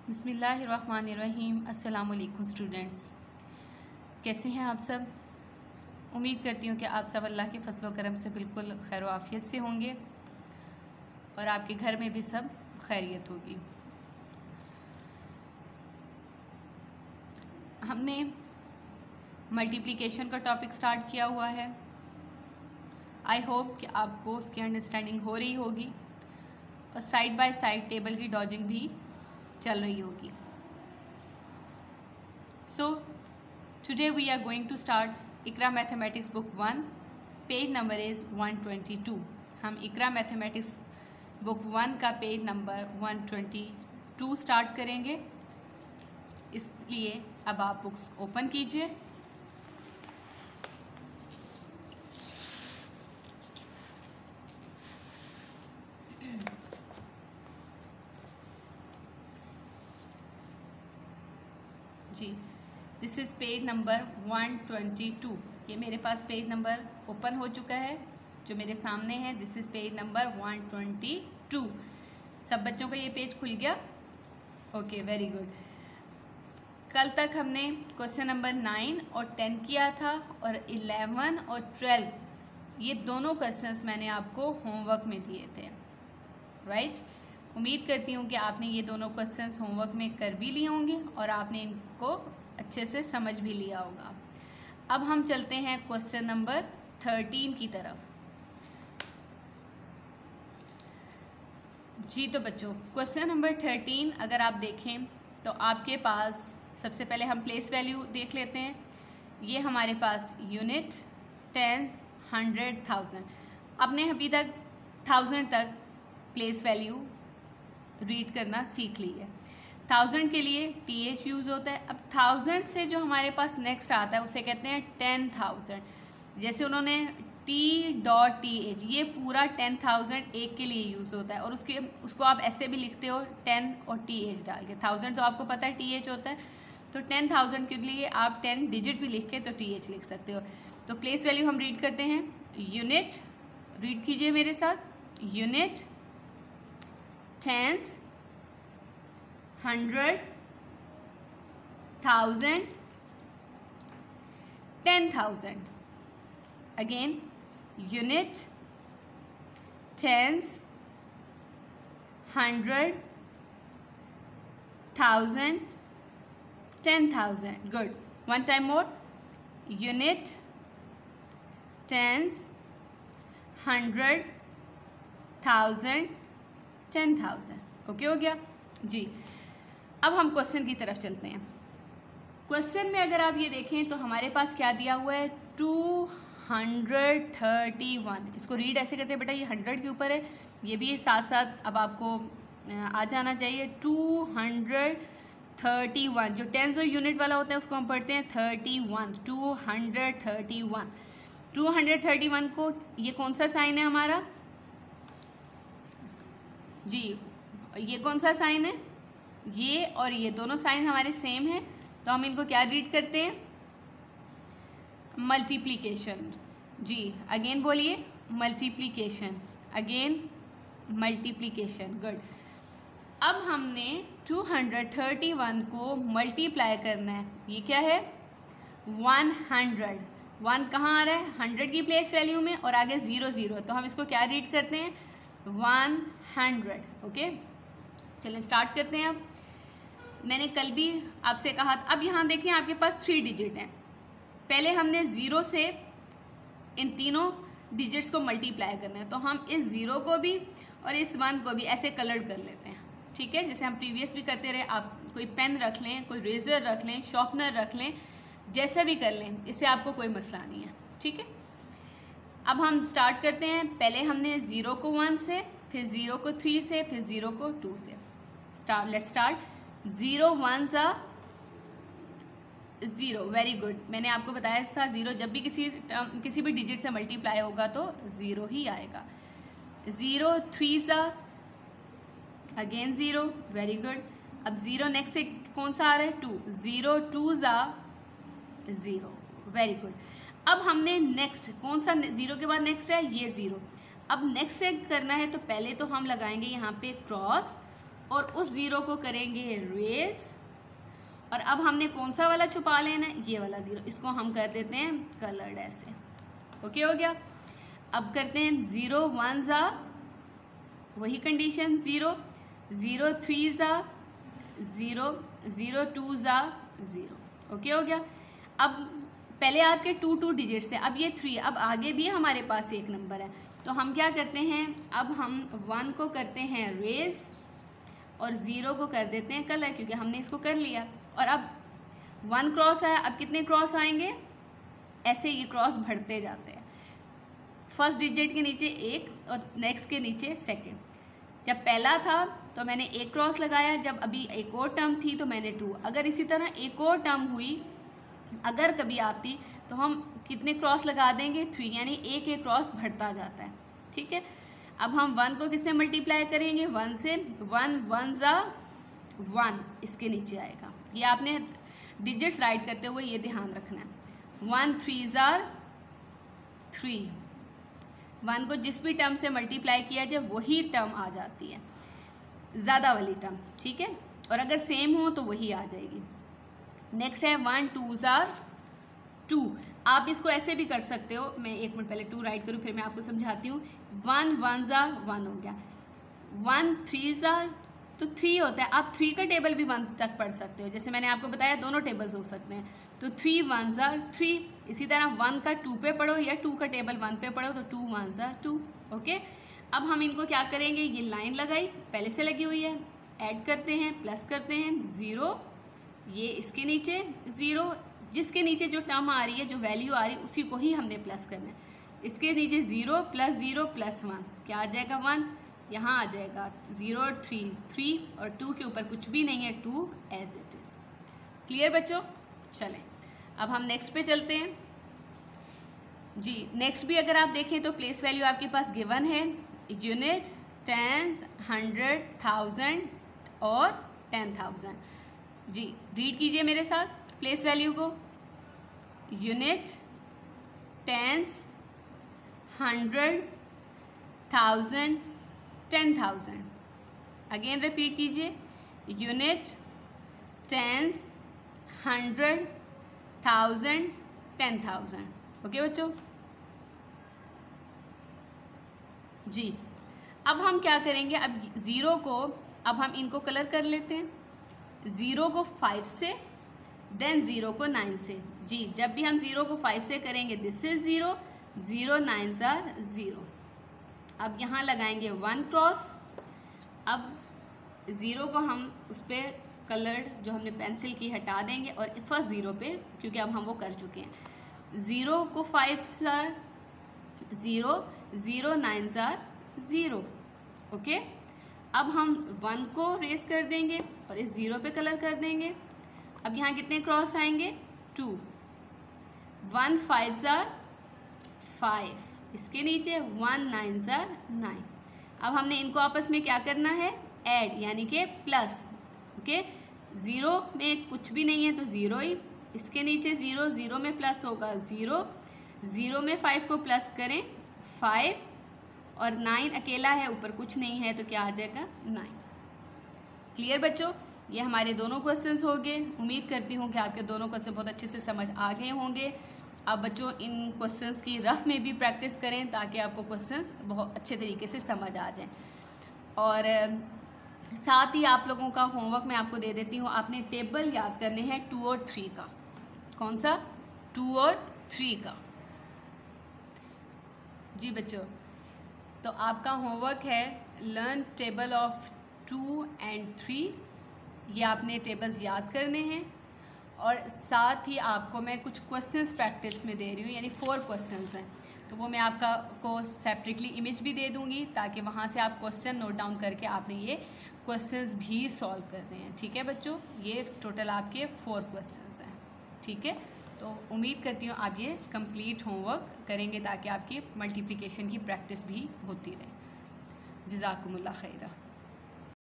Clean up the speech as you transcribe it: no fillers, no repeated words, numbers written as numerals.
बिस्मिल्लाहिर्रहमानिर्रहीम। अस्सलाम वालेकुम स्टूडेंट्स, कैसे हैं आप सब। उम्मीद करती हूँ कि आप सब अल्लाह के फजल व करम से बिल्कुल खैर आफियत से होंगे और आपके घर में भी सब खैरियत होगी। हमने मल्टीप्लिकेशन का टॉपिक स्टार्ट किया हुआ है। आई होप कि आपको उसकी अंडरस्टैंडिंग हो रही होगी और साइड बाय साइड टेबल की डॉजिंग भी चल रही होगी। So today we are going to start Iqra mathematics book 1, page number is 122। हम इकरा मैथमेटिक्स बुक 1 का पेज नंबर 122 स्टार्ट करेंगे, इसलिए अब आप बुक्स ओपन कीजिए। जी, दिस इज़ पेज नंबर 122। ये मेरे पास पेज नंबर ओपन हो चुका है जो मेरे सामने है। This is page number 122। सब बच्चों का ये पेज खुल गया? Okay, very good. कल तक हमने क्वेश्चन नंबर 9 और 10 किया था और 11 और 12 ये दोनों क्वेश्चंस मैंने आपको होमवर्क में दिए थे, राइट। उम्मीद करती हूँ कि आपने ये दोनों क्वेश्चंस होमवर्क में कर भी लिए होंगे और आपने इनको अच्छे से समझ भी लिया होगा। अब हम चलते हैं क्वेश्चन नंबर 13 की तरफ। जी तो बच्चों, क्वेश्चन नंबर 13 अगर आप देखें तो आपके पास सबसे पहले हम प्लेस वैल्यू देख लेते हैं। ये हमारे पास यूनिट, टेंस, 100, 1000। आपने अभी तक 1000 तक प्लेस वैल्यू रीड करना सीख ली है। 1000 के लिए TH यूज़ होता है। अब 1000 से जो हमारे पास नेक्स्ट आता है उसे कहते हैं 10,000। जैसे उन्होंने T.TH, ये पूरा 10,000 एक के लिए यूज़ होता है और उसको आप ऐसे भी लिखते हो 10 और TH डाल के। 1000 तो आपको पता है TH होता है, तो 10,000 के लिए आप 10 डिजिट भी लिख के तो TH लिख सकते हो। तो प्लेस वैल्यू हम रीड करते हैं। यूनिट, रीड कीजिए मेरे साथ। Unit, tens, 100, 1000, 10,000। Again unit, tens, 100, 1000, 10,000। Good. One time more. Unit, tens, 100, 1000, 10,000। Okay हो गया जी। अब हम क्वेश्चन की तरफ चलते हैं। क्वेश्चन में अगर आप ये देखें तो हमारे पास क्या दिया हुआ है, 231। इसको रीड ऐसे करते हैं बेटा, ये 100 के ऊपर है, ये भी साथ साथ अब आपको आ जाना चाहिए। 231 जो टेंस और यूनिट वाला होता है उसको हम पढ़ते हैं 31। 231, 231 को ये कौन सा साइन है हमारा जी, ये कौन सा साइन है, ये और ये दोनों साइन हमारे सेम हैं, तो हम इनको क्या रीड करते हैं, मल्टीप्लिकेशन। जी, अगेन बोलिए, मल्टीप्लिकेशन। Again multiplication. गुड। अब हमने 231 को मल्टीप्लाई करना है। ये क्या है, 100। 1 कहाँ आ रहा है, 100 की प्लेस वैल्यू में और आगे 0 तो हम इसको क्या रीड करते हैं, 100। ओके, चलिए स्टार्ट करते हैं। अब मैंने कल भी आपसे कहा था, अब यहाँ देखिए आपके पास 3 डिजिट हैं। पहले हमने 0 से इन तीनों डिजिट्स को मल्टीप्लाई करना है, तो हम इस 0 को भी और इस 1 को भी ऐसे कलर्ड कर लेते हैं, ठीक है। जैसे हम प्रीवियस भी करते रहे। आप कोई पेन रख लें, कोई रेजर रख लें, शॉर्पनर रख लें, जैसा भी कर लें, इससे आपको कोई मसला नहीं है, ठीक है। अब हम स्टार्ट करते हैं। पहले हमने 0 को 1 से, फिर 0 को 3 से, फिर 0 को 2 से। Let's start. 0 1 ज़ा 0, वेरी गुड। मैंने आपको बताया था 0 जब भी किसी भी डिजिट से मल्टीप्लाई होगा तो 0 ही आएगा। 0 3 ज़ा, अगेन 0, वेरी गुड। अब 0 नेक्स्ट से कौन सा आ रहा है, 2। 0 2 ज़ा 0, वेरी गुड। अब हमने नेक्स्ट कौन सा 0 के बाद नेक्स्ट है, ये 0। अब नेक्स्ट से करना है तो पहले तो हम लगाएंगे यहाँ पे क्रॉस और उस ज़ीरो को करेंगे रेस, और अब हमने कौन सा वाला छुपा लेना है, ये वाला ज़ीरो, इसको हम कर देते हैं कलर्ड ऐसे। ओके हो गया। अब करते हैं 0 1 ज़ा, वही कंडीशन 0 0 3 ज़ा 0 0 2 ज़ा 0। ओके हो गया। अब पहले आपके 2 डिजिट्स थे, अब ये 3, अब आगे भी हमारे पास एक नंबर है, तो हम क्या करते हैं, अब हम 1 को करते हैं रेज और 0 को कर देते हैं कलर, क्योंकि हमने इसको कर लिया। और अब 1 क्रॉस आया, अब कितने क्रॉस आएंगे, ऐसे ये क्रॉस बढ़ते जाते हैं, फर्स्ट डिजिट के नीचे एक और नेक्स्ट के नीचे सेकंड। जब पहला था तो मैंने एक क्रॉस लगाया, जब अभी एक और टर्म थी तो मैंने 2। अगर इसी तरह एक और टर्म हुई, अगर कभी आती, तो हम कितने क्रॉस लगा देंगे, 3, यानी एक एक क्रॉस बढ़ता जाता है। ठीक है। अब हम 1 को किससे मल्टीप्लाई करेंगे, 1 से। 1 1 ज़ा 1 इसके नीचे आएगा। ये आपने डिजिट्स राइट करते हुए ये ध्यान रखना है। 1 3 ज़ा 3, 1 को जिस भी टर्म से मल्टीप्लाई किया जाए वही टर्म आ जाती है, ज़्यादा वाली टर्म। ठीक है। और अगर सेम हो तो वही आ जाएगी। नेक्स्ट है 1 2 ज़ा 2। आप इसको ऐसे भी कर सकते हो, मैं एक मिनट पहले 2 राइट करूँ फिर मैं आपको समझाती हूँ। 1 1 ज़ा 1 हो गया। 1 3 ज़ा तो 3 होता है। आप 3 का टेबल भी 1 तक पढ़ सकते हो, जैसे मैंने आपको बताया दोनों टेबल्स हो सकते हैं। तो 3 1 ज़ा 3। इसी तरह 1 का 2 पे पढ़ो या 2 का टेबल 1 पे पढ़ो, तो 2 1 ज़ा 2। ओके। अब हम इनको क्या करेंगे, ये लाइन लगाई पहले से लगी हुई है, ऐड करते हैं, प्लस करते हैं, 0, ये इसके नीचे 0, जिसके नीचे जो टर्म आ रही है, जो वैल्यू आ रही है, उसी को ही हमने प्लस करना है। इसके नीचे 0 प्लस 0 प्लस 1 क्या आ जाएगा, 1। यहाँ आ जाएगा 0 3 3 और 2 के ऊपर कुछ भी नहीं है, 2 एज इट इज़। क्लियर बच्चों। चलें अब हम नेक्स्ट पे चलते हैं जी। नेक्स्ट भी अगर आप देखें तो प्लेस वैल्यू आपके पास गिवन है, यूनिट, टेंस, 100, 1000 और 10,000। जी रीड कीजिए मेरे साथ प्लेस वैल्यू को। Unit, tens, 100, 1000, 10,000। अगेन रिपीट कीजिए, यूनिट, टेंस, 100, 1000, 10,000। ओके बच्चों जी। अब हम क्या करेंगे, अब 0 को, अब हम इनको कलर कर लेते हैं। 0 को 5 से, देन 0 को 9 से। जी जब भी हम 0 को 5 से करेंगे, दिस इज 0 0 9 ज़ा 0। अब यहाँ लगाएंगे 1 क्रॉस। अब 0 को हम उस पर कलर्ड जो हमने पेंसिल की हटा देंगे और फर्स्ट 0 पे, क्योंकि अब हम वो कर चुके हैं। 0 को 5 सा 0 0 9 ज़ा 0। ओके। अब हम 1 को रेस कर देंगे और इस 0 पे कलर कर देंगे। अब यहाँ कितने क्रॉस आएंगे, 2। 1 5 ज़ा 5, इसके नीचे 1 9 ज़ा 9। अब हमने इनको आपस में क्या करना है, ऐड, यानी कि प्लस। ओके। 0 में कुछ भी नहीं है तो 0 ही, इसके नीचे 0 0 में प्लस होगा 0 0 में 5 को प्लस करें 5 और 9 अकेला है, ऊपर कुछ नहीं है तो क्या आ जाएगा 9। क्लियर बच्चों। ये हमारे दोनों क्वेश्चंस हो गए। उम्मीद करती हूँ कि आपके दोनों क्वेश्चन बहुत अच्छे से समझ आ गए होंगे। अब बच्चों इन क्वेश्चंस की रफ में भी प्रैक्टिस करें ताकि आपको क्वेश्चंस बहुत अच्छे तरीके से समझ आ जाएं। और साथ ही आप लोगों का होमवर्क मैं आपको दे देती हूँ। आपने टेबल याद करने हैं 2 और 3 का। कौन सा, 2 और 3 का। जी बच्चों, तो आपका होमवर्क है लर्न टेबल ऑफ 2 and 3। ये आपने टेबल्स याद करने हैं और साथ ही आपको मैं कुछ क्वेश्चंस प्रैक्टिस में दे रही हूँ, यानी 4 क्वेश्चंस हैं। तो वो मैं आपका को सेपरेटली इमेज भी दे दूँगी ताकि वहाँ से आप क्वेश्चन नोट डाउन करके आपने ये क्वेश्चंस भी सॉल्व करने हैं। ठीक है बच्चों, ये टोटल आपके 4 क्वेश्चंस हैं। ठीक है, तो उम्मीद करती हूँ आप ये कंप्लीट होमवर्क करेंगे ताकि आपकी मल्टीप्लिकेशन की प्रैक्टिस भी होती रहे। जज़ाकुमुल्लाह खैरा।